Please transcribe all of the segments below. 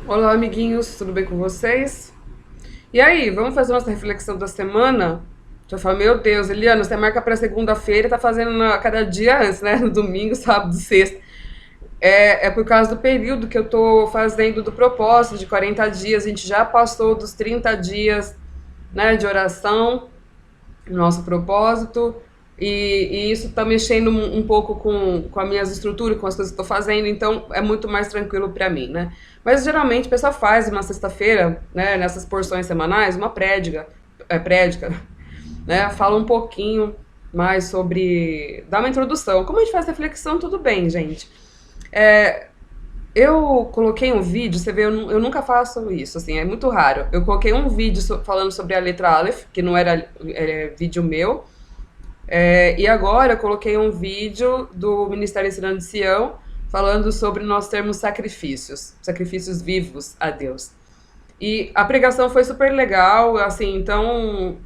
Olá, amiguinhos, tudo bem com vocês? E aí, vamos fazer nossa reflexão da semana? Já falo, meu Deus, Eliana, você marca para segunda-feira e tá fazendo cada dia antes, né? No domingo, sábado, sexta. É por causa do período que eu tô fazendo do propósito de 40 dias. A gente já passou dos 30 dias, né, de oração, nosso propósito. E isso tá mexendo um pouco com as minhas estruturas, com as coisas que eu tô fazendo, então é muito mais tranquilo para mim, né? Mas geralmente a pessoa faz uma sexta-feira, né, nessas porções semanais, uma prédica, né? Fala um pouquinho mais sobre. Dá uma introdução. Como a gente faz reflexão, tudo bem, gente. É, eu coloquei um vídeo, você vê, eu nunca faço isso, assim, é muito raro. Eu coloquei um vídeo falando sobre a letra Aleph, que não era vídeo meu, e agora eu coloquei um vídeo do Ministério Ensinando de Sião falando sobre nós termos sacrifícios, sacrifícios vivos a Deus. E a pregação foi super legal, assim, então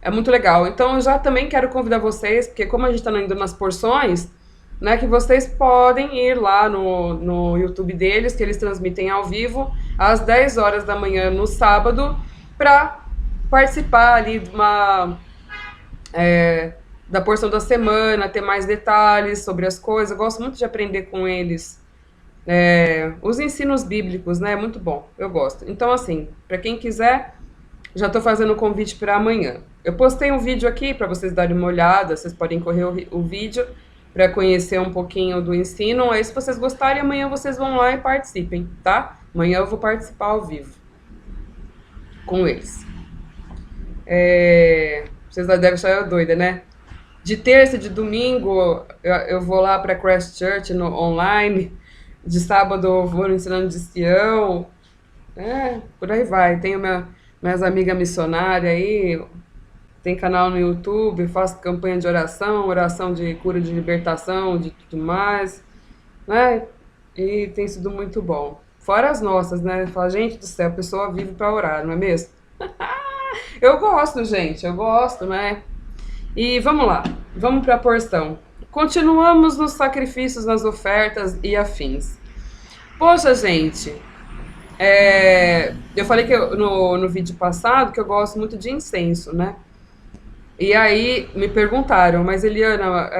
é muito legal. Então eu já também quero convidar vocês, porque como a gente está indo nas porções, né, que vocês podem ir lá no YouTube deles, que eles transmitem ao vivo, às 10 horas da manhã no sábado, para participar ali é, da porção da semana, ter mais detalhes sobre as coisas. Eu gosto muito de aprender com eles. Os ensinos bíblicos, né? É muito bom, eu gosto. Então, assim, para quem quiser, já estou fazendo o convite para amanhã. Eu postei um vídeo aqui para vocês darem uma olhada, vocês podem correr o vídeo para conhecer um pouquinho do ensino. Aí, se vocês gostarem, amanhã vocês vão lá e participem, tá? Amanhã eu vou participar ao vivo com eles. Vocês devem achar eu doida, né? De terça e de domingo eu vou lá para Christchurch no online. De sábado eu vou no Ensinando de Sião. Por aí vai. Tenho minhas amigas missionárias aí. Tem canal no YouTube. Faço campanha de oração, oração de cura, de libertação, de tudo mais. Né? E tem sido muito bom. Fora as nossas, né? Fala, gente do céu, a pessoa vive para orar, não é mesmo? Eu gosto, gente. Eu gosto, né? E vamos lá, vamos para a porção. Continuamos nos sacrifícios, nas ofertas e afins. Poxa, gente, eu falei que no vídeo passado que eu gosto muito de incenso, né? E aí me perguntaram, mas Eliana,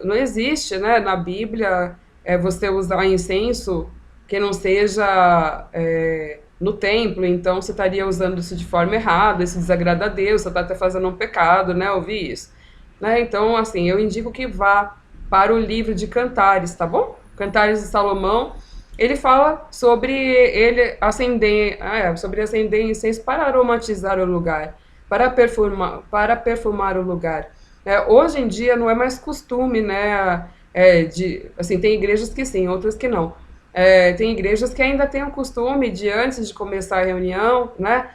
não existe, né, na Bíblia você usar incenso que não seja no templo, então você estaria usando isso de forma errada, isso desagrada a Deus, você está até fazendo um pecado, né? Ouvi isso. Né? Então, assim, eu indico que vá para o livro de Cantares, tá bom? Cantares de Salomão. Ele fala sobre sobre acender incenso para aromatizar o lugar, para perfumar o lugar. Hoje em dia não é mais costume, né? Assim, tem igrejas que sim, outras que não. Tem igrejas que ainda têm o costume de, antes de começar a reunião, né,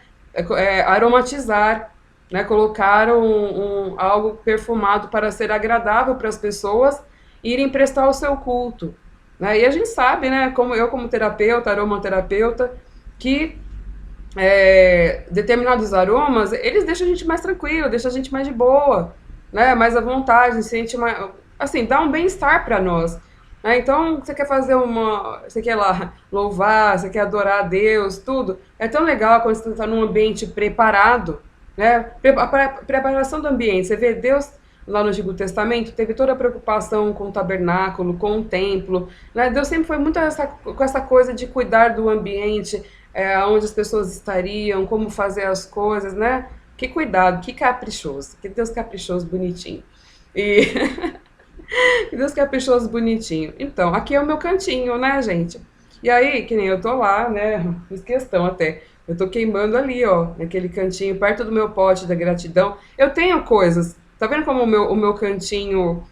aromatizar, né, colocar algo perfumado para ser agradável para as pessoas irem prestar o seu culto. Né? E a gente sabe, né, como terapeuta, aromaterapeuta, que determinados aromas, eles deixam a gente mais tranquilo, deixam a gente mais de boa, né, mais à vontade, se sente mais, assim, dá um bem-estar para nós. Né? Então, você quer você quer lá louvar, você quer adorar a Deus, tudo. É tão legal quando você está num ambiente preparado, né? Preparação do ambiente. Você vê Deus lá no Antigo Testamento teve toda a preocupação com o tabernáculo, com o templo, né? Deus sempre foi muito com essa coisa de cuidar do ambiente, onde as pessoas estariam, como fazer as coisas, né? Que cuidado, que caprichoso, que Deus caprichoso, bonitinho. E que Deus caprichoso, bonitinho. Então, aqui é o meu cantinho, né, gente? E aí, que nem eu tô lá, né? Fiz questão até. Eu tô queimando ali, ó, naquele cantinho, perto do meu pote da gratidão. Eu tenho coisas. Tá vendo como o meu cantinho.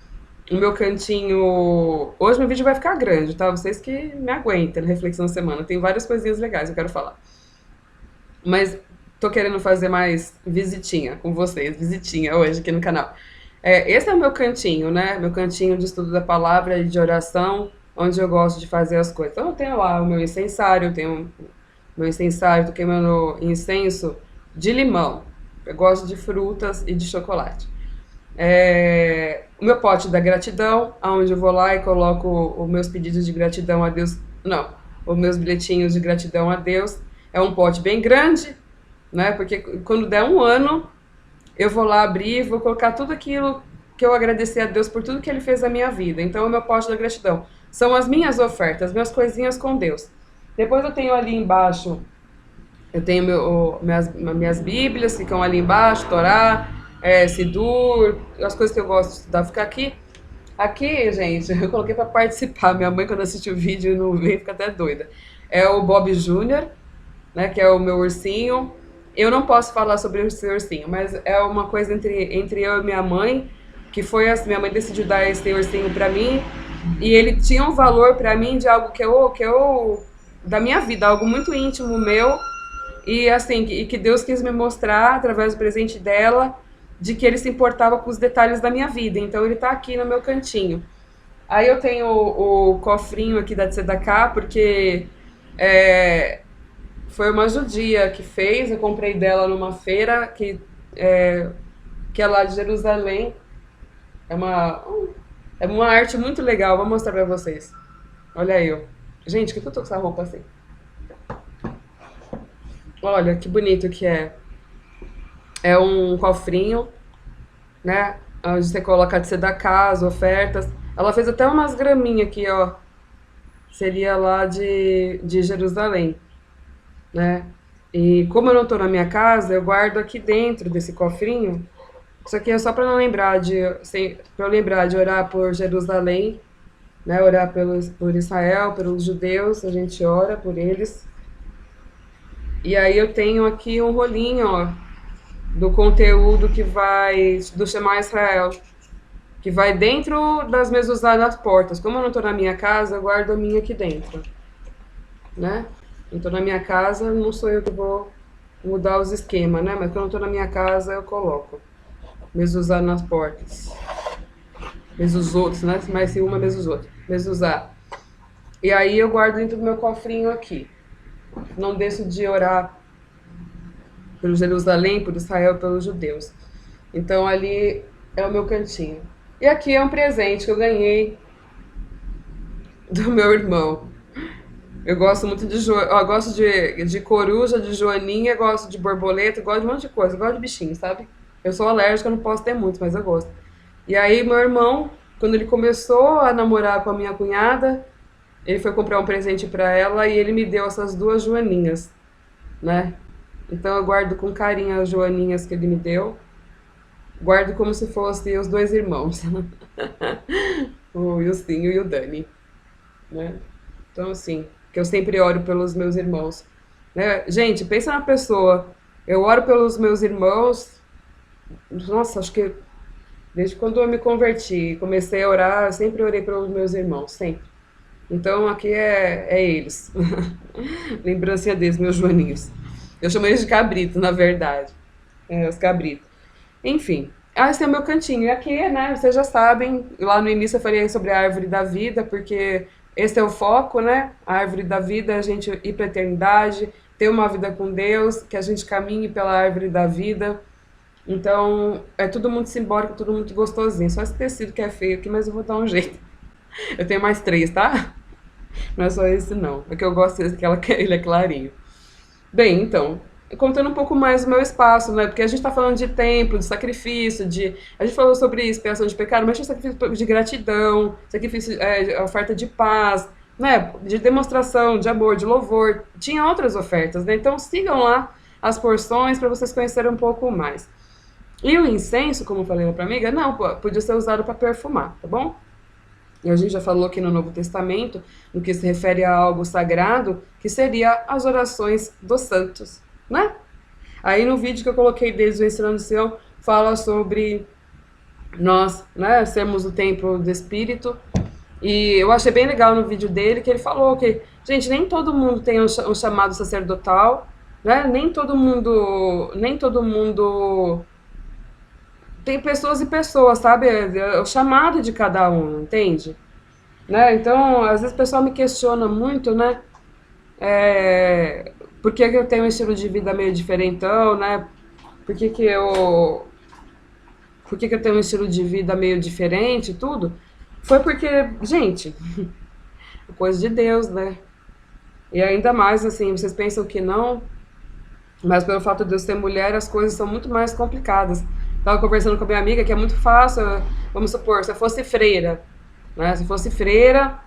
O meu cantinho. Hoje meu vídeo vai ficar grande, tá? Vocês que me aguentem na reflexão da semana. Tem várias coisinhas legais que eu quero falar. Mas tô querendo fazer mais visitinha com vocês, visitinha hoje aqui no canal. Esse é o meu cantinho, né? Meu cantinho de estudo da palavra e de oração, onde eu gosto de fazer as coisas. Então eu tenho lá o meu incensário, eu tenho o meu incensário, tô queimando incenso de limão. Eu gosto de frutas e de chocolate. O meu pote da gratidão, onde eu vou lá e coloco os meus pedidos de gratidão a Deus. Não. os meus bilhetinhos de gratidão a Deus. É um pote bem grande, né? Porque quando der um ano, eu vou lá abrir, vou colocar tudo aquilo que eu agradecer a Deus por tudo que Ele fez na minha vida. Então, o meu pote da gratidão são as minhas ofertas, minhas coisinhas com Deus. Depois eu tenho ali embaixo, eu tenho minhas bíblias, ficam ali embaixo, Torá, Sidur, as coisas que eu gosto de estudar, ficar aqui. Aqui, gente, eu coloquei para participar. Minha mãe, quando assiste o vídeo, não vem, fica até doida. É o Bob Júnior, né, que é o meu ursinho. Eu não posso falar sobre esse ursinho, mas é uma coisa entre eu e minha mãe, que foi assim, minha mãe decidiu dar esse ursinho pra mim, e ele tinha um valor pra mim de algo que eu da minha vida, algo muito íntimo meu, e assim, que Deus quis me mostrar através do presente dela, de que ele se importava com os detalhes da minha vida. Então ele tá aqui no meu cantinho. Aí eu tenho o cofrinho aqui da Tzedakah, porque é, foi uma judia que fez, eu comprei dela numa feira que é lá de Jerusalém. É uma arte muito legal, vou mostrar pra vocês. Olha aí, ó. Gente, por que eu tô com essa roupa assim? Olha, que bonito que é. É um cofrinho, né? Onde você coloca de tzedakah, as ofertas. Ela fez até umas graminhas aqui, ó. Seria lá de Jerusalém, né? E como eu não tô na minha casa, eu guardo aqui dentro desse cofrinho. Isso aqui é só para não lembrar para eu lembrar de orar por Jerusalém, né? Orar por Israel, pelos judeus, a gente ora por eles. E aí eu tenho aqui um rolinho, ó, do conteúdo que vai do Shema Israel, que vai dentro das mezuzá das portas. Como eu não estou na minha casa, eu guardo a minha aqui dentro, né? Então na minha casa não sou eu que vou mudar os esquemas, né? Mas quando eu estou na minha casa eu coloco mezuzá nas portas. Mezuzot, né? Mas se uma mezuzot. Mezuzá. E aí eu guardo dentro do meu cofrinho aqui. Não deixo de orar por Jerusalém, por Israel, pelos judeus. Então ali é o meu cantinho. E aqui é um presente que eu ganhei do meu irmão. Eu gosto muito eu gosto de coruja, de joaninha, gosto de borboleta, gosto de um monte de coisa, gosto de bichinho, sabe? Eu sou alérgica, eu não posso ter muito, mas eu gosto. E aí meu irmão, quando ele começou a namorar com a minha cunhada, ele foi comprar um presente pra ela e ele me deu essas duas joaninhas, né? Então eu guardo com carinho as joaninhas que ele me deu. Guardo como se fossem os dois irmãos, o Wilsinho e o Dani, né? Então, assim, que eu sempre oro pelos meus irmãos, né? Gente, pensa na pessoa. Eu oro pelos meus irmãos, nossa, acho que desde quando eu me converti, comecei a orar, eu sempre orei pelos meus irmãos, sempre. Então, aqui é eles. Lembrancinha deles, meus joaninhos. Eu chamo eles de cabrito, na verdade. Os cabritos. Enfim, esse é o meu cantinho. E aqui, né, vocês já sabem, lá no início eu falei sobre a árvore da vida, porque esse é o foco, né? A árvore da vida é a gente ir para a eternidade, ter uma vida com Deus, que a gente caminhe pela árvore da vida. Então, é tudo muito simbólico, tudo muito gostosinho. Só esse tecido que é feio aqui, mas eu vou dar um jeito. Eu tenho mais três, tá? Não é só esse, não. É que eu gosto desse, que ele é clarinho. Bem, então, contando um pouco mais do meu espaço, né? Porque a gente está falando de templo, de sacrifício, a gente falou sobre expiação de pecado, mas tinha sacrifício de gratidão, sacrifício, oferta de paz, né? De demonstração, de amor, de louvor. Tinha outras ofertas, né? Então sigam lá as porções para vocês conhecerem um pouco mais. E o incenso, como eu falei para amiga, não, podia ser usado para perfumar, tá bom? E a gente já falou aqui no Novo Testamento, no que se refere a algo sagrado, que seria as orações dos santos, né? Aí no vídeo que eu coloquei deles, o Ensinando o Sião, fala sobre nós, né, sermos o templo do Espírito. E eu achei bem legal no vídeo dele que ele falou que, gente, nem todo mundo tem um chamado sacerdotal, né? Nem todo mundo tem pessoas e pessoas, sabe? É o chamado de cada um, entende? Né? Então, às vezes o pessoal me questiona muito, né? Por que que eu tenho um estilo de vida meio diferentão, né? Por que que eu, por que que eu tenho um estilo de vida meio diferente e tudo? Foi porque, gente, é coisa de Deus, né? E ainda mais, assim, vocês pensam que não, mas pelo fato de eu ser mulher, as coisas são muito mais complicadas. Estava conversando com a minha amiga que é muito fácil, vamos supor, se eu fosse freira, né? Se eu fosse freira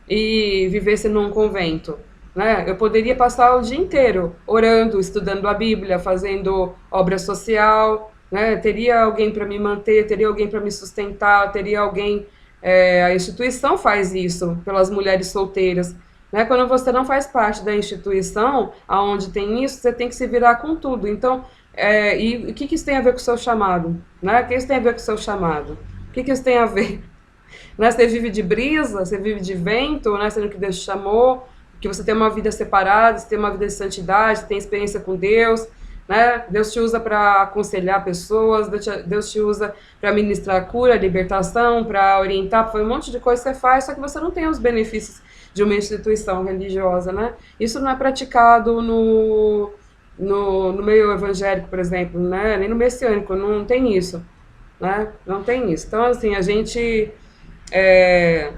e vivesse num convento, né? Eu poderia passar o dia inteiro orando, estudando a Bíblia, fazendo obra social, né? Teria alguém para me manter, teria alguém para me sustentar, teria alguém. A instituição faz isso pelas mulheres solteiras. Né? Quando você não faz parte da instituição, aonde tem isso, você tem que se virar com tudo. Então, e o que, que isso tem a ver com o seu chamado? Né? O que isso tem a ver com o seu chamado? O que, que isso tem a ver? Né? Você vive de brisa, você vive de vento, né? Sendo que Deus te chamou, que você tem uma vida separada, você tem uma vida de santidade, você tem experiência com Deus, né? Deus te usa para aconselhar pessoas, Deus te usa para ministrar cura, libertação, para orientar, foi um monte de coisa que você faz, só que você não tem os benefícios de uma instituição religiosa, né? Isso não é praticado no meio evangélico, por exemplo, né? Nem no messiânico, não tem isso, né? Não tem isso. Então, assim, a gente é,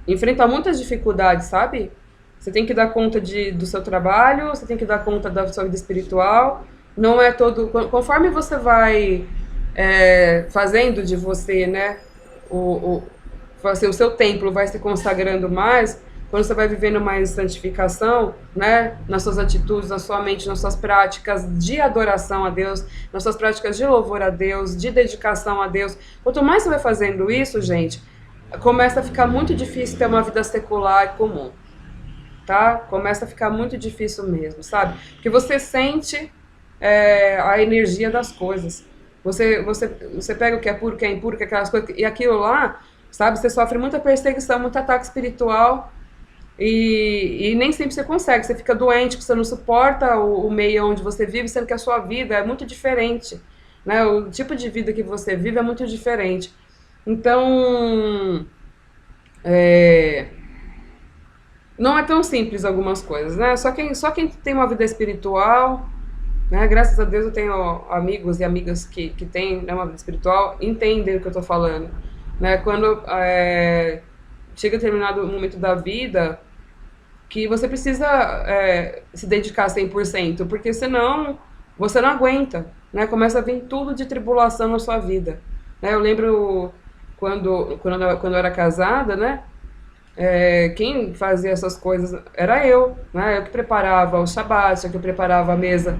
enfrenta muitas dificuldades, sabe? Você tem que dar conta do seu trabalho, você tem que dar conta da sua vida espiritual. Não é todo. Conforme você vai fazendo de você, né? O, assim, o seu templo vai se consagrando mais, quando você vai vivendo mais santificação, né, nas suas atitudes, na sua mente, nas suas práticas de adoração a Deus, nas suas práticas de louvor a Deus, de dedicação a Deus. Quanto mais você vai fazendo isso, gente, começa a ficar muito difícil ter uma vida secular e comum, tá? Começa a ficar muito difícil mesmo, sabe? Porque você sente a energia das coisas. Você pega o que é puro, o que é impuro, que é aquelas coisas, e aquilo lá, sabe? Você sofre muita perseguição, muito ataque espiritual, e nem sempre você consegue. Você fica doente, você não suporta o meio onde você vive, sendo que a sua vida é muito diferente, né? O tipo de vida que você vive é muito diferente. Então, é, não é tão simples algumas coisas, né? Só quem tem uma vida espiritual, né? Graças a Deus eu tenho amigos e amigas que têm, né, uma vida espiritual, entendem o que eu tô falando, né? Quando chega determinado momento da vida que você precisa se dedicar 100%, porque senão você não aguenta, né? Começa a vir tudo de tribulação na sua vida, né? Eu lembro quando eu era casada, né? Quem fazia essas coisas era eu, né? Eu que preparava o shabat, eu que preparava a mesa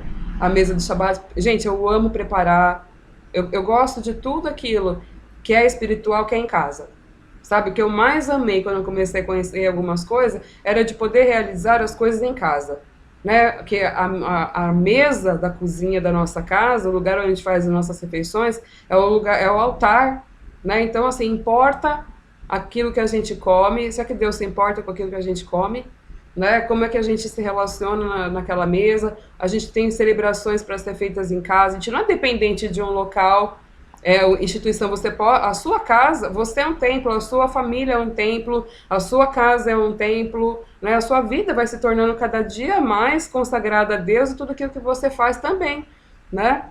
do shabat. Gente, eu amo preparar, eu gosto de tudo aquilo que é espiritual, que é em casa. Sabe, o que eu mais amei quando eu comecei a conhecer algumas coisas era de poder realizar as coisas em casa. Né? Que a mesa da cozinha da nossa casa, o lugar onde a gente faz as nossas refeições, é o altar. Né? Então, assim, importa aquilo que a gente come, será que Deus se importa com aquilo que a gente come? Né? Como é que a gente se relaciona naquela mesa? A gente tem celebrações para ser feitas em casa, a gente não é dependente de um local, instituição, a sua casa, você é um templo, a sua família é um templo, a sua casa é um templo, né? A sua vida vai se tornando cada dia mais consagrada a Deus e tudo aquilo que você faz também, né?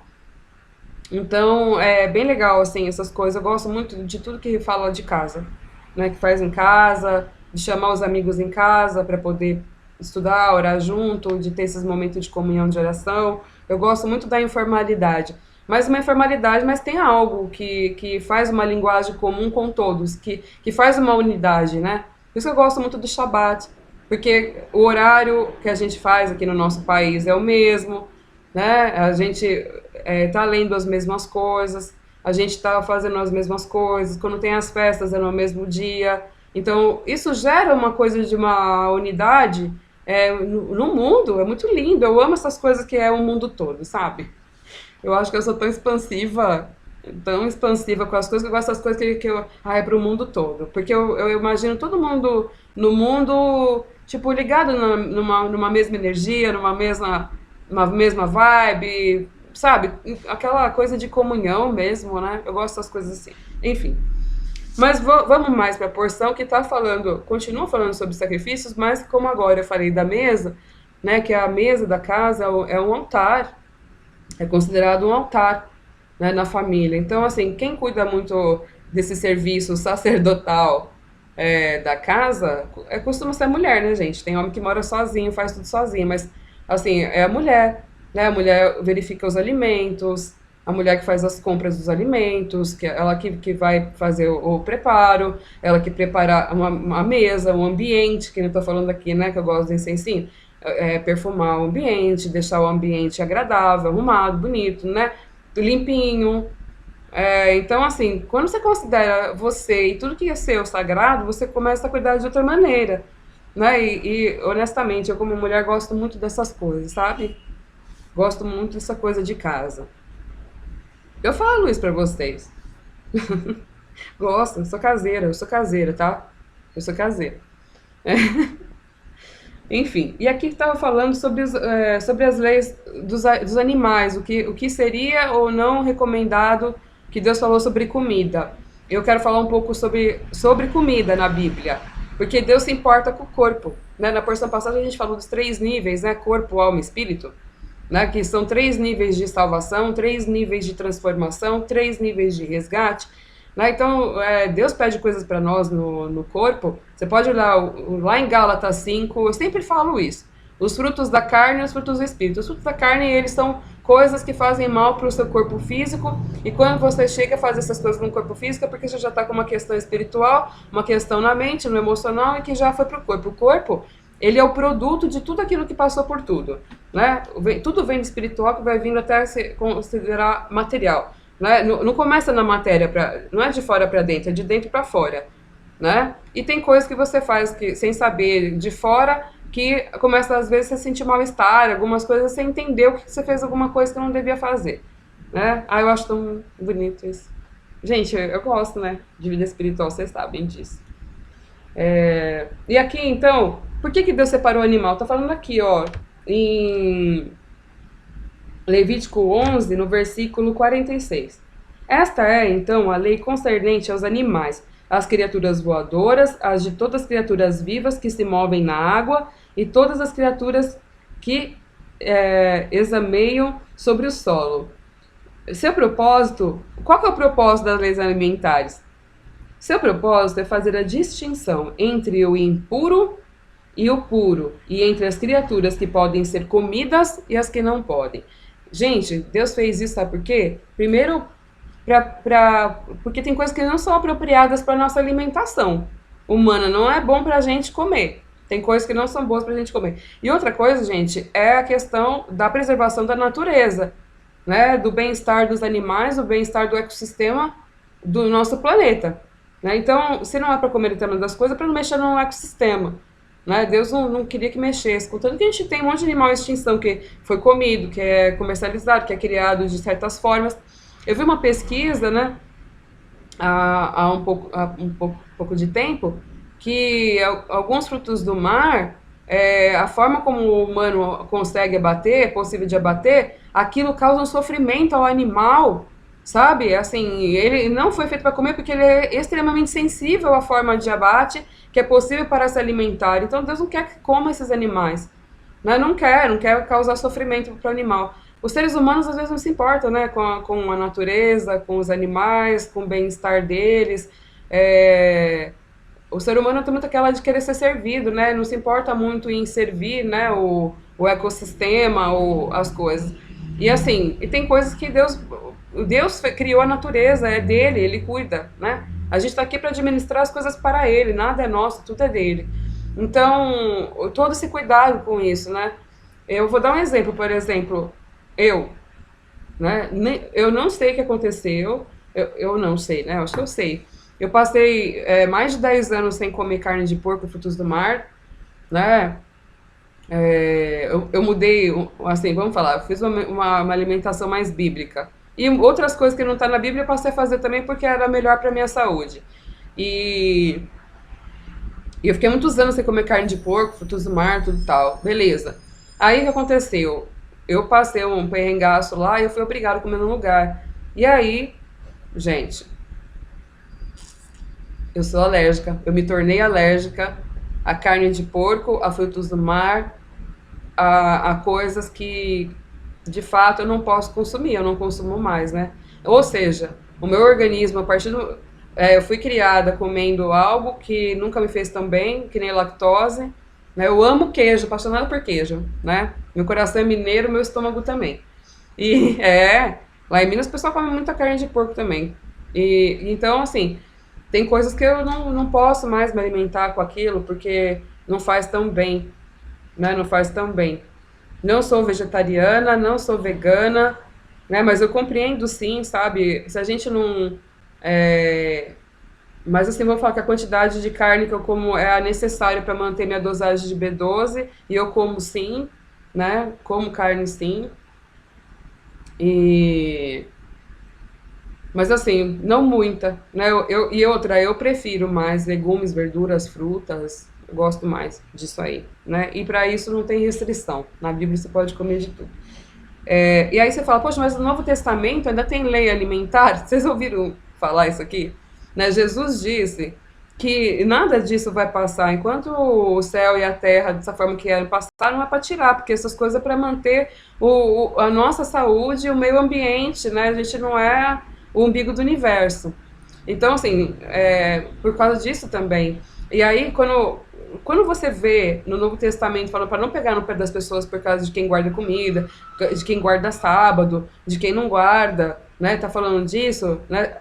Então, é bem legal, assim, essas coisas. Eu gosto muito de tudo que fala de casa, né? Que faz em casa, de chamar os amigos em casa para poder estudar, orar junto, de ter esses momentos de comunhão, de oração. Eu gosto muito da informalidade. Mas uma informalidade, mas tem algo que faz uma linguagem comum com todos, que faz uma unidade, né? Por isso que eu gosto muito do Shabat, porque o horário que a gente faz aqui no nosso país é o mesmo, né? A gente tá lendo as mesmas coisas, a gente está fazendo as mesmas coisas, quando tem as festas é no mesmo dia. Então, isso gera uma coisa de uma unidade no mundo, é muito lindo. Eu amo essas coisas que é o mundo todo, sabe? Eu acho que eu sou tão expansiva com as coisas, que eu gosto das coisas é pro mundo todo. Porque eu imagino todo mundo no mundo, tipo, ligado numa mesma energia, uma mesma vibe, sabe? Aquela coisa de comunhão mesmo, né? Eu gosto das coisas assim. Enfim. Mas vamos mais para a porção que está falando, continua falando sobre sacrifícios, mas como agora eu falei da mesa, né? Que a mesa da casa é um altar, é considerado um altar, né, na família. Então, assim, quem cuida muito desse serviço sacerdotal da casa, costuma ser a mulher, né, gente? Tem homem que mora sozinho, faz tudo sozinho, mas, assim, é a mulher, né? A mulher verifica os alimentos, a mulher que faz as compras dos alimentos, ela que vai fazer o preparo, ela que prepara uma mesa, um ambiente, que eu tô falando aqui, né, que eu gosto do incensinho, perfumar o ambiente, deixar o ambiente agradável, arrumado, bonito, né? Limpinho. Então, assim, quando você considera você e tudo que é seu sagrado, você começa a cuidar de outra maneira, né? Honestamente, eu como mulher gosto muito dessas coisas, sabe? Gosto muito dessa coisa de casa. Eu falo isso pra vocês. Gosto, eu sou caseira, tá? Eu sou caseira. Enfim, e aqui estava falando sobre as leis dos animais, o que seria ou não recomendado que Deus falou sobre comida. Eu quero falar um pouco sobre comida na Bíblia, porque Deus se importa com o corpo. Né? Na porção passada a gente falou dos 3 níveis, né? Corpo, alma e espírito, né? Que são 3 níveis de salvação, 3 níveis de transformação, 3 níveis de resgate. Né? Então, Deus pede coisas para nós no corpo. Você pode olhar lá em Gálatas 5, eu sempre falo isso. Os frutos da carne e os frutos do espírito. Os frutos da carne, eles são coisas que fazem mal para o seu corpo físico. E quando você chega a fazer essas coisas no corpo físico, é porque você já está com uma questão espiritual, uma questão na mente, no emocional, e que já foi para o corpo. O corpo, ele é o produto de tudo aquilo que passou por tudo. Né? Tudo vem do espiritual que vai vindo até se considerar material. Né? Não começa na matéria, não é de fora para dentro, é de dentro para fora. Né? E tem coisas que você faz sem saber de fora, que começa às vezes a sentir mal-estar, algumas coisas você entendeu que você fez alguma coisa que não devia fazer. Né? Eu acho tão bonito isso. Gente, eu gosto, né, de vida espiritual, vocês sabem disso. E aqui, então, por que Deus separou o animal? Tá falando aqui, ó, em Levítico 11, no versículo 46. Esta é, então, a lei concernente aos animais, as criaturas voadoras, as de todas as criaturas vivas que se movem na água e todas as criaturas que exameiam sobre o solo. Seu propósito, qual que é o propósito das leis alimentares? Seu propósito é fazer a distinção entre o impuro e o puro, e entre as criaturas que podem ser comidas e as que não podem. Gente, Deus fez isso, sabe por quê? Primeiro, porque tem coisas que não são apropriadas para nossa alimentação humana, não é bom para a gente comer. Tem coisas que não são boas para a gente comer. E outra coisa, gente, é a questão da preservação da natureza, né? Do bem-estar dos animais, do bem-estar do ecossistema do nosso planeta. Né? Então, se não é para comer determinadas das coisas, é para não mexer no ecossistema. Né? Deus não queria que mexesse. Contanto que a gente tem um monte de animal em extinção que foi comido, que é comercializado, que é criado de certas formas. Eu vi uma pesquisa, né, há um pouco de tempo, que alguns frutos do mar, a forma como o humano consegue abater, é possível de abater, aquilo causa um sofrimento ao animal, sabe? Assim, ele não foi feito para comer porque ele é extremamente sensível à forma de abate que é possível para se alimentar. Então Deus não quer que coma esses animais. Né? Não quer causar sofrimento para o animal. Os seres humanos às vezes não se importam, né, com a natureza, com os animais, com o bem-estar deles. O ser humano tem muito aquela de querer ser servido, né? Não se importa muito em servir, né, o ecossistema ou as coisas. E assim, e tem coisas que Deus criou a natureza, é dele, ele cuida, né? A gente está aqui para administrar as coisas para ele, nada é nosso, tudo é dele. Então, todo esse cuidado com isso, né? Eu vou dar um exemplo, por exemplo, eu, né? Eu não sei o que aconteceu, eu não sei, né? Eu acho que eu sei. Eu passei mais de 10 anos sem comer carne de porco e frutos do mar, né? Eu mudei, assim, vamos falar, eu fiz uma alimentação mais bíblica. E outras coisas que não estão na Bíblia eu passei a fazer também porque era melhor para minha saúde. E, e eu fiquei muitos anos sem comer carne de porco, frutos do mar, tudo tal. Beleza. Aí o que aconteceu? Eu passei um perrengaço lá e eu fui obrigada a comer num lugar. E aí, gente, eu sou alérgica. Eu me tornei alérgica a carne de porco, a frutos do mar, a coisas que de fato eu não posso consumir, eu não consumo mais, né? Ou seja, o meu organismo, a partir do. Eu fui criada comendo algo que nunca me fez tão bem, que nem lactose. Né? Eu amo queijo, apaixonada por queijo, né? Meu coração é mineiro, meu estômago também. E lá em Minas o pessoal come muita carne de porco também. E então, assim, tem coisas que eu não posso mais me alimentar com aquilo, porque não faz tão bem, né? Não faz tão bem. Não sou vegetariana, não sou vegana, né? Mas eu compreendo sim, sabe? Se a gente não. é, Mas assim, vou falar que a quantidade de carne que eu como é a necessária para manter minha dosagem de B12, e eu como sim, né? Como carne sim. E Mas assim, não muita, né? E outra, eu prefiro mais legumes, verduras, frutas, eu gosto mais disso aí, né? E para isso não tem restrição. Na Bíblia você pode comer de tudo. E aí você fala, poxa, mas no Novo Testamento ainda tem lei alimentar? Vocês ouviram falar isso aqui? Né? Jesus disse que nada disso vai passar. Enquanto o céu e a terra, dessa forma que eram, passar, não é para tirar, porque essas coisas é para manter a nossa saúde e o meio ambiente, né? A gente não é o umbigo do universo. Então, assim, por causa disso também. E aí, quando você vê no Novo Testamento falando para não pegar no pé das pessoas por causa de quem guarda comida, de quem guarda sábado, de quem não guarda, né? Tá falando disso, né?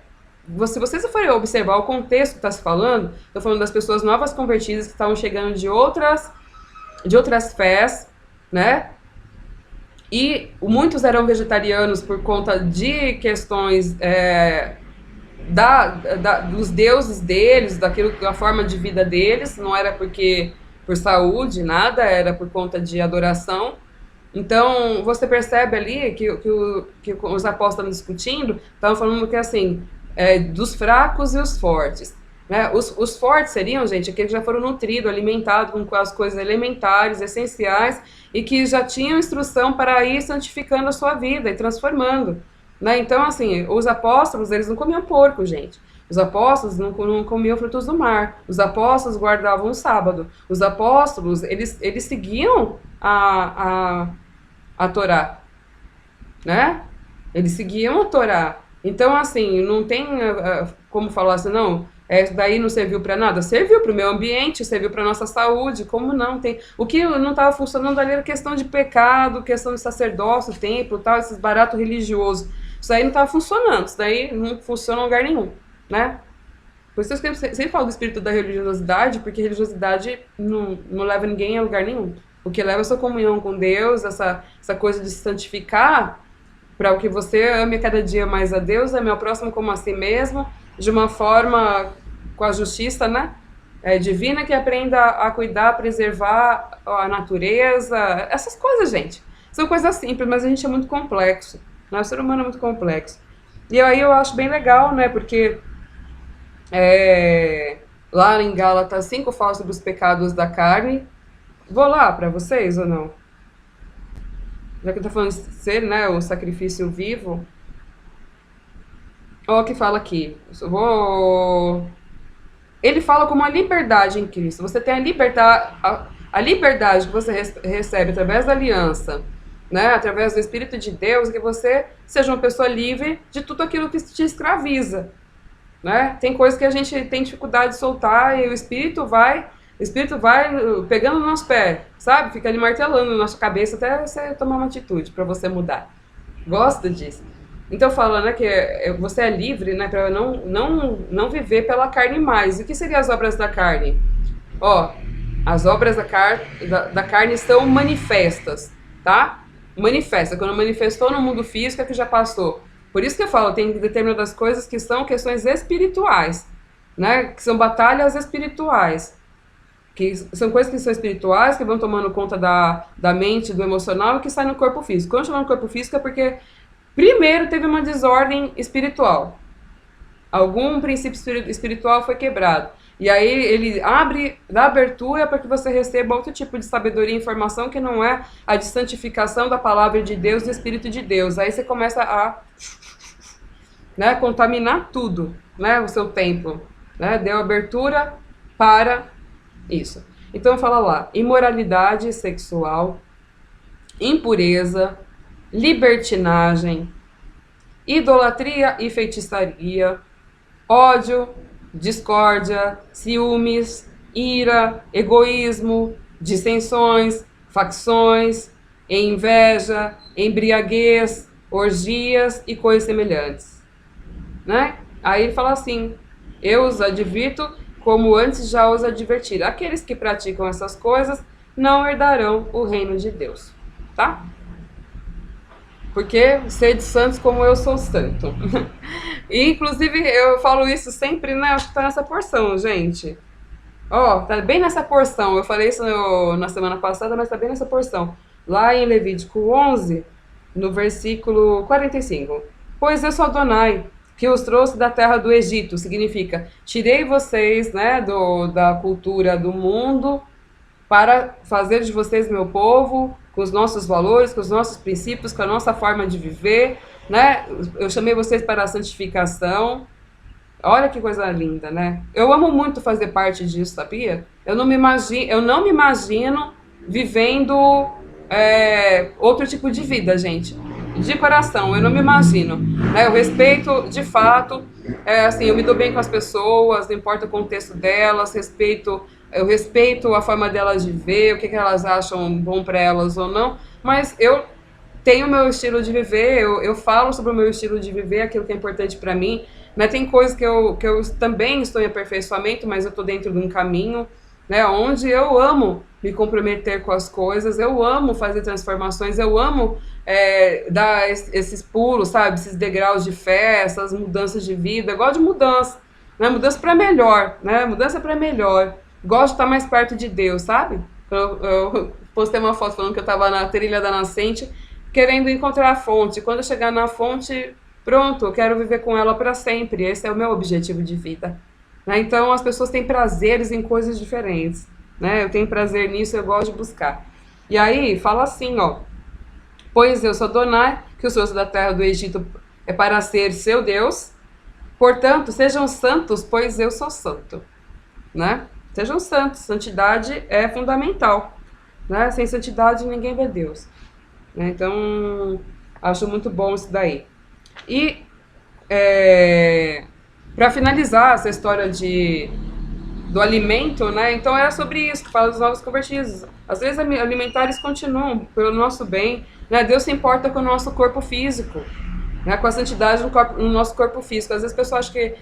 Se vocês forem observar o contexto que está se falando, estou falando das pessoas novas convertidas que estavam chegando de outras fés, né? E muitos eram vegetarianos por conta de questões dos deuses deles, da forma de vida deles, não era porque por saúde, nada, era por conta de adoração. Então, você percebe ali que os apóstolos discutindo, estavam falando que assim, dos fracos e os fortes. Né? Os fortes seriam, gente, aqueles que já foram nutridos, alimentados com as coisas elementares, essenciais, e que já tinham instrução para ir santificando a sua vida e transformando. Né? Então, assim, os apóstolos, eles não comiam porco, gente. Os apóstolos não comiam frutos do mar. Os apóstolos guardavam o sábado. Os apóstolos, eles seguiam a Torá, né? Eles seguiam a Torá. Então, assim, não tem como falar assim, não, daí não serviu para nada. Serviu para o meio ambiente, serviu para nossa saúde, como não tem. O que não estava funcionando ali era questão de pecado, questão de sacerdócio, templo, tal, esses baratos religiosos. Isso aí não estava funcionando, isso daí não funciona em lugar nenhum, né? Por isso que eu sempre falo do espírito da religiosidade, porque religiosidade não leva ninguém a lugar nenhum. O que leva é a sua comunhão com Deus, essa coisa de se santificar, para o que você ame cada dia mais a Deus, ame ao próximo como a si mesmo, de uma forma com a justiça, né? Divina, que aprenda a cuidar, preservar a natureza, essas coisas, gente. São coisas simples, mas a gente é muito complexo. Né? O ser humano é muito complexo. E aí eu acho bem legal, né? Porque lá em Gálatas 5 fala sobre os pecados da carne. Vou lá para vocês ou não? Já que eu tô falando de ser, né, o sacrifício vivo. Olha o que fala aqui. Ele fala como a liberdade em Cristo. Você tem a liberdade que você recebe através da aliança, né, através do Espírito de Deus, que você seja uma pessoa livre de tudo aquilo que te escraviza. Né? Tem coisas que a gente tem dificuldade de soltar e o Espírito vai pegando no nosso pé, sabe? Fica ali martelando na nossa cabeça até você tomar uma atitude para você mudar. Gosto disso. Então fala, né, que você é livre, né, para não viver pela carne mais. E o que seriam as obras da carne? Ó, as obras da carne são manifestas, tá? Manifesta. Quando manifestou no mundo físico é que já passou. Por isso que eu falo, tem determinadas coisas que são questões espirituais, né? Que são batalhas espirituais. Que são coisas que são espirituais, que vão tomando conta da mente, do emocional e que saem no corpo físico. Quando chama no corpo físico é porque primeiro teve uma desordem espiritual. Algum princípio espiritual foi quebrado. E aí ele dá abertura para que você receba outro tipo de sabedoria e informação que não é a de santificação da palavra de Deus, do Espírito de Deus. Aí você começa a, né, contaminar tudo, né, o seu templo. Né, deu abertura para isso. Então fala lá, imoralidade sexual, impureza, libertinagem, idolatria e feitiçaria, ódio, discórdia, ciúmes, ira, egoísmo, dissensões, facções, inveja, embriaguez, orgias e coisas semelhantes, né? Aí ele fala assim: eu os advirto como antes já os adverti. Aqueles que praticam essas coisas não herdarão o reino de Deus, tá? Porque sede santos como eu sou santo. E, inclusive, eu falo isso sempre, né? Acho que tá nessa porção, gente. Ó, tá bem nessa porção. Eu falei isso na semana passada, mas tá bem nessa porção. Lá em Levítico 11, no versículo 45. Pois eu sou Adonai, que os trouxe da terra do Egito. Significa, tirei vocês, né, da cultura do mundo para fazer de vocês meu povo, com os nossos valores, com os nossos princípios, com a nossa forma de viver, né? Eu chamei vocês para a santificação. Olha que coisa linda, né? Eu amo muito fazer parte disso, sabia? Eu não me imagino vivendo outro tipo de vida, gente. De coração, eu não me imagino. Né? Eu respeito, de fato, assim, eu me dou bem com as pessoas, não importa o contexto delas, eu respeito a forma delas de ver, o que elas acham bom para elas ou não, mas eu tenho o meu estilo de viver, eu falo sobre o meu estilo de viver, aquilo que é importante para mim, né? Tem coisas que eu também estou em aperfeiçoamento, mas eu estou dentro de um caminho, né? Onde eu amo me comprometer com as coisas, eu amo fazer transformações, eu amo dar esses pulos, sabe? Esses degraus de fé, essas mudanças de vida, eu gosto de mudança, né? Mudança para melhor, né? Mudança para melhor. Gosto de estar mais perto de Deus, sabe? Eu postei uma foto falando que eu estava na trilha da nascente, querendo encontrar a fonte. Quando eu chegar na fonte, pronto, eu quero viver com ela para sempre. Esse é o meu objetivo de vida. Né? Então, as pessoas têm prazeres em coisas diferentes. Né? Eu tenho prazer nisso, eu gosto de buscar. E aí, fala assim, ó. Pois eu sou Adonai, que os trouxe da terra do Egito é para ser seu Deus. Portanto, sejam santos, pois eu sou santo. Né? Sejam santos. Santidade é fundamental. Né? Sem santidade, ninguém vê Deus. Né? Então, acho muito bom isso daí. E, para finalizar essa história do alimento, né? Então era sobre isso que fala dos novos convertidos. Às vezes alimentares continuam pelo nosso bem, né? Deus se importa com o nosso corpo físico, né? Com a santidade no nosso corpo físico. Às vezes a pessoa acha que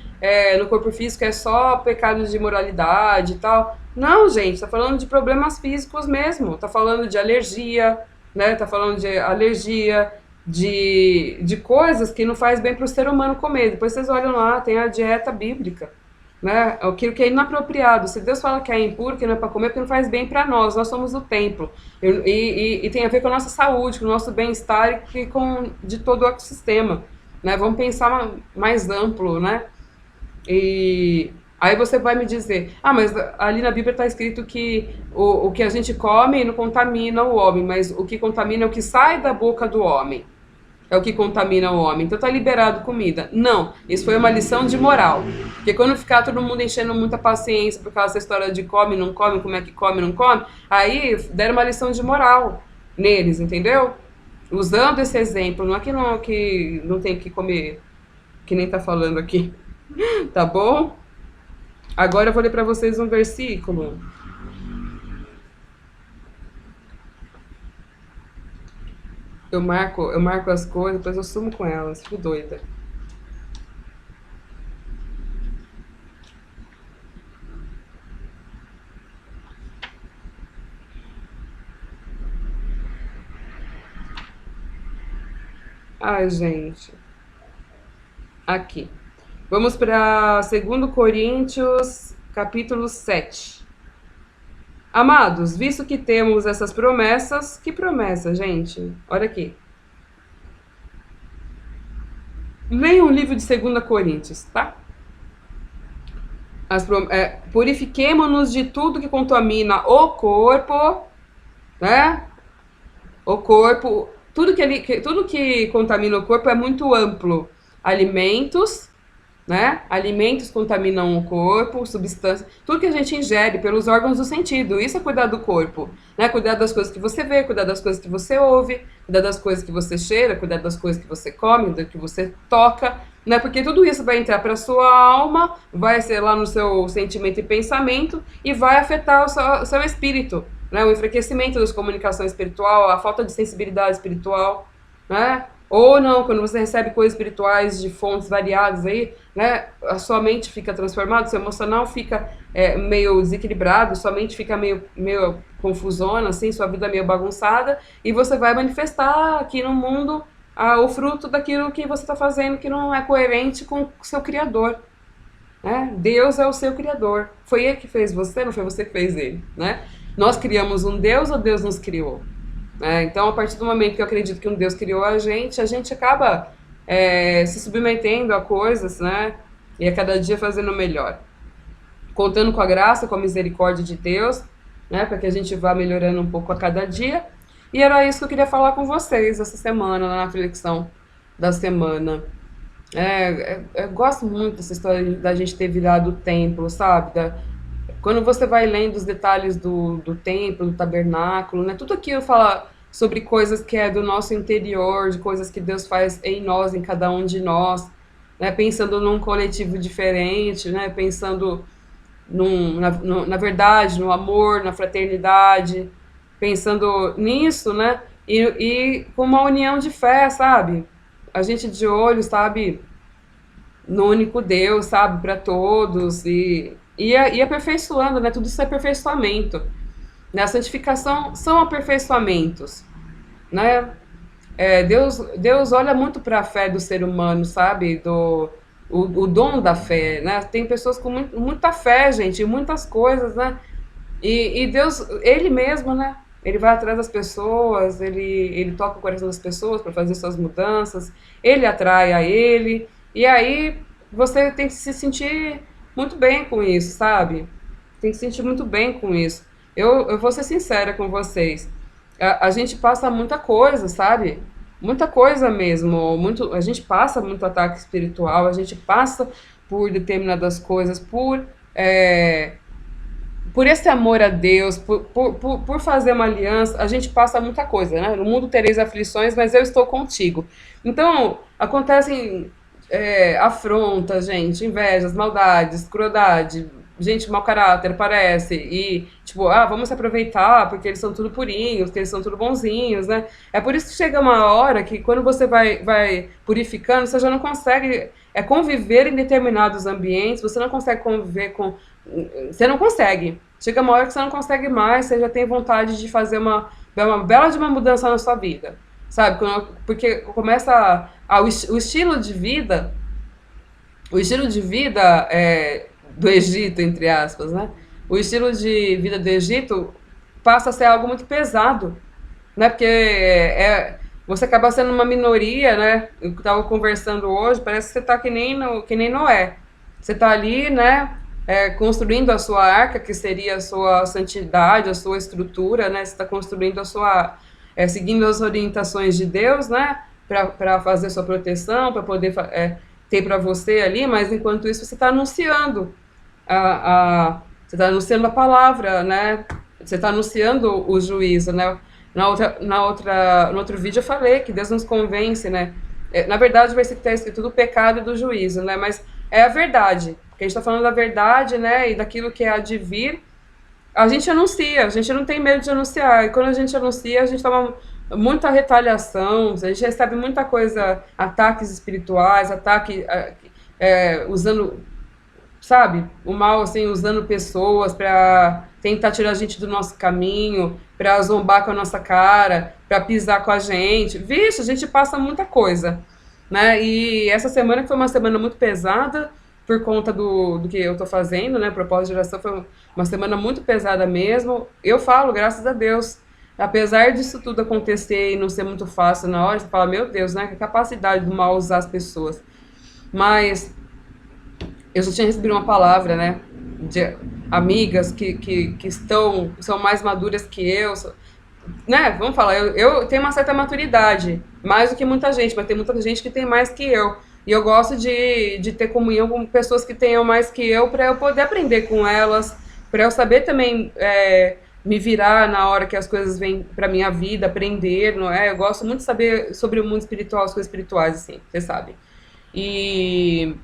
no corpo físico é só pecados de imoralidade e tal. Não, gente, tá falando de problemas físicos mesmo. Tá falando de alergia, né? Tá falando de alergia, de coisas que não faz bem para o ser humano comer. Depois vocês olham lá, tem a dieta bíblica, né? Aquilo que é inapropriado. Se Deus fala que é impuro, que não é para comer, porque não faz bem para nós somos o templo. E tem a ver com a nossa saúde, com o nosso bem-estar e com de todo o ecossistema, né? Vamos pensar mais amplo, né? E aí você vai me dizer, mas ali na Bíblia está escrito que o que a gente come não contamina o homem, mas o que contamina é o que sai da boca do homem. É o que contamina o homem. Então tá liberado comida. Não, isso foi uma lição de moral. Porque quando ficar todo mundo enchendo muita paciência por causa dessa história de come, não come, como é que come, não come, aí deram uma lição de moral neles, entendeu? Usando esse exemplo, não é que não tem que comer, que nem tá falando aqui. Tá bom? Agora eu vou ler pra vocês um versículo. Eu marco as coisas, depois eu sumo com elas, fico doida. Ai, gente. Aqui. Vamos para 2 Coríntios, capítulo 7. Amados, visto que temos essas promessas, que promessa, gente? Olha aqui. Leiam o livro de 2 Coríntios, tá? Purifiquemo-nos de tudo que contamina o corpo, né? O corpo, tudo que contamina o corpo é muito amplo. Alimentos, né? Alimentos contaminam o corpo, substâncias, tudo que a gente ingere pelos órgãos do sentido. Isso é cuidar do corpo, né? Cuidar das coisas que você vê, cuidar das coisas que você ouve, cuidar das coisas que você cheira, cuidar das coisas que você come, do que você toca, né? Porque tudo isso vai entrar para sua alma, vai ser lá no seu sentimento e pensamento e vai afetar o seu espírito, né? O enfraquecimento da comunicação espiritual, a falta de sensibilidade espiritual, né? Ou não, quando você recebe coisas espirituais de fontes variadas aí, né, a sua mente fica transformada, seu emocional fica meio desequilibrado, sua mente fica meio confusona, assim, sua vida meio bagunçada, e você vai manifestar aqui no mundo o fruto daquilo que você está fazendo que não é coerente com o seu Criador, né? Deus é o seu Criador. Foi Ele que fez você, não foi você que fez Ele, né? Nós criamos um Deus ou Deus nos criou? Então, a partir do momento que eu acredito que um Deus criou a gente acaba se submetendo a coisas, né? E a cada dia fazendo melhor. Contando com a graça, com a misericórdia de Deus, né? Para que a gente vá melhorando um pouco a cada dia. E era isso que eu queria falar com vocês essa semana, na reflexão da semana. Eu gosto muito dessa história da gente ter virado o templo, sabe? Quando você vai lendo os detalhes do templo, do tabernáculo, né? Tudo aquilo fala sobre coisas que é do nosso interior, de coisas que Deus faz em nós, em cada um de nós, né? Pensando num coletivo diferente, né? Pensando na verdade, no amor, na fraternidade, pensando nisso, né? E com uma união de fé, sabe? A gente de olho, sabe? No único Deus, sabe? Para todos e aperfeiçoando, né? Tudo isso é aperfeiçoamento. Né? A santificação são aperfeiçoamentos, né? Deus olha muito para a fé do ser humano, sabe? O dom da fé, né? Tem pessoas com muita fé, gente, em muitas coisas, né? E Deus, Ele mesmo, né? Ele vai atrás das pessoas, ele toca o coração das pessoas para fazer suas mudanças, ele atrai a ele, e aí você tem que se sentir muito bem com isso, sabe? Tem que se sentir muito bem com isso. Eu vou ser sincera com vocês. A gente passa muita coisa, sabe? Muita coisa mesmo. A gente passa muito ataque espiritual, a gente passa por determinadas coisas, por esse amor a Deus, por fazer uma aliança, a gente passa muita coisa, né? No mundo tereis aflições, mas eu estou contigo. Então, acontecem afrontas, gente, invejas, maldades, crueldade, gente mau caráter, parece, e tipo, vamos se aproveitar porque eles são tudo purinhos, porque eles são tudo bonzinhos, né? É por isso que chega uma hora que quando você vai purificando, você já não consegue conviver em determinados ambientes, você não consegue conviver com... Você não consegue. Chega uma hora que você não consegue mais, você já tem vontade de fazer uma bela de uma mudança na sua vida, sabe? Porque começa o estilo de vida, do Egito, entre aspas, né? O estilo de vida do Egito passa a ser algo muito pesado, né? Porque você acaba sendo uma minoria, né? Eu estava conversando hoje, parece que você está que nem Noé. Você está ali, né? Construindo a sua arca, que seria a sua santidade, a sua estrutura, né? Você está construindo seguindo as orientações de Deus, né? Para fazer sua proteção, para poder ter para você ali, mas enquanto isso você está anunciando você está anunciando a palavra, né? Você está anunciando o juízo, né? No outro vídeo eu falei que Deus nos convence, né? Na verdade, vai ser que está escrito do pecado e do juízo, né? Mas é a verdade. Porque a gente está falando da verdade, né? E daquilo que há de vir. A gente anuncia, a gente não tem medo de anunciar. E quando a gente anuncia, a gente toma muita retaliação, a gente recebe muita coisa, ataques espirituais, usando, sabe, o mal, assim, usando pessoas para tentar tirar a gente do nosso caminho, para zombar com a nossa cara, para pisar com a gente. Vixe, a gente passa muita coisa, né? E essa semana foi uma semana muito pesada por conta do que eu tô fazendo, né? Propósito de geração foi uma semana muito pesada mesmo. Eu falo, graças a Deus, apesar disso tudo acontecer e não ser muito fácil na hora, você fala, meu Deus, né? Que capacidade do mal usar as pessoas. Mas eu já tinha recebido uma palavra, né? De amigas que são mais maduras que eu, né? Vamos falar, eu tenho uma certa maturidade, mais do que muita gente, mas tem muita gente que tem mais que eu. E eu gosto de ter comunhão com pessoas que tenham mais que eu, para eu poder aprender com elas, para eu saber também me virar na hora que as coisas vêm para minha vida, aprender, não é? Eu gosto muito de saber sobre o mundo espiritual, as coisas espirituais, assim, vocês sabem. E,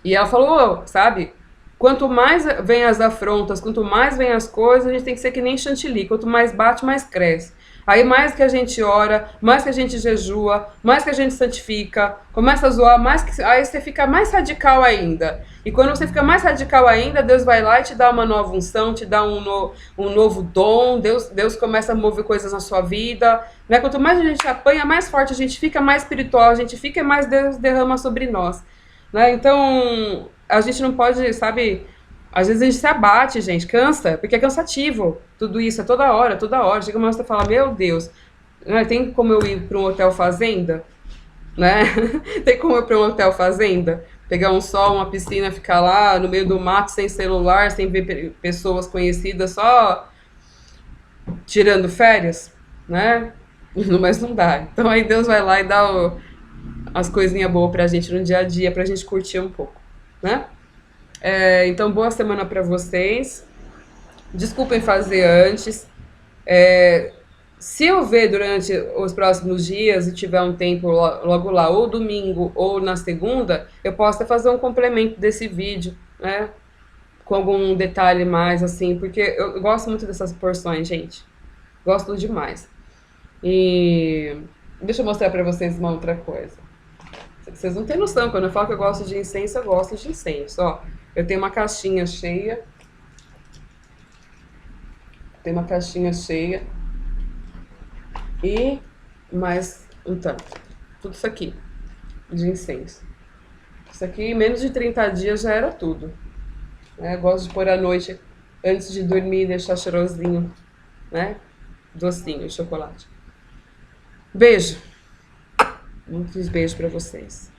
e ela falou, sabe? Quanto mais vem as afrontas, quanto mais vem as coisas, a gente tem que ser que nem chantilly. Quanto mais bate, mais cresce. Aí mais que a gente ora, mais que a gente jejua, mais que a gente santifica, começa a zoar, mais que aí você fica mais radical ainda. E quando você fica mais radical ainda, Deus vai lá e te dá uma nova unção, te dá um novo dom, Deus começa a mover coisas na sua vida. Né? Quanto mais a gente apanha, mais forte a gente fica, mais espiritual a gente fica e mais Deus derrama sobre nós. Né? Então, a gente não pode, sabe? Às vezes a gente se abate, gente, cansa, porque é cansativo. Tudo isso é toda hora, toda hora. Chega uma hora que você fala, meu Deus, né? Tem como eu ir para um hotel fazenda? Né? Tem como eu ir para um hotel fazenda? Pegar um sol, uma piscina, ficar lá no meio do mato, sem celular, sem ver pessoas conhecidas, só tirando férias, né? Mas não dá. Então aí Deus vai lá e dá as coisinhas boas pra gente no dia a dia, pra gente curtir um pouco, né? Então, boa semana pra vocês. Desculpem fazer antes. É, Se eu ver durante os próximos dias e tiver um tempo logo lá, ou domingo ou na segunda, eu posso fazer um complemento desse vídeo, né? Com algum detalhe mais, assim, porque eu gosto muito dessas porções, gente. Gosto demais. E deixa eu mostrar pra vocês uma outra coisa. Vocês não têm noção, quando eu falo que eu gosto de incenso, eu gosto de incenso. Ó, eu tenho uma caixinha cheia. Tem uma caixinha cheia. E mais um tanto. Tudo isso aqui de incenso. Isso aqui, em menos de 30 dias já era tudo. Né? Eu gosto de pôr à noite, antes de dormir, deixar cheirosinho, né? Docinho, chocolate. Beijo. Muitos beijos pra vocês.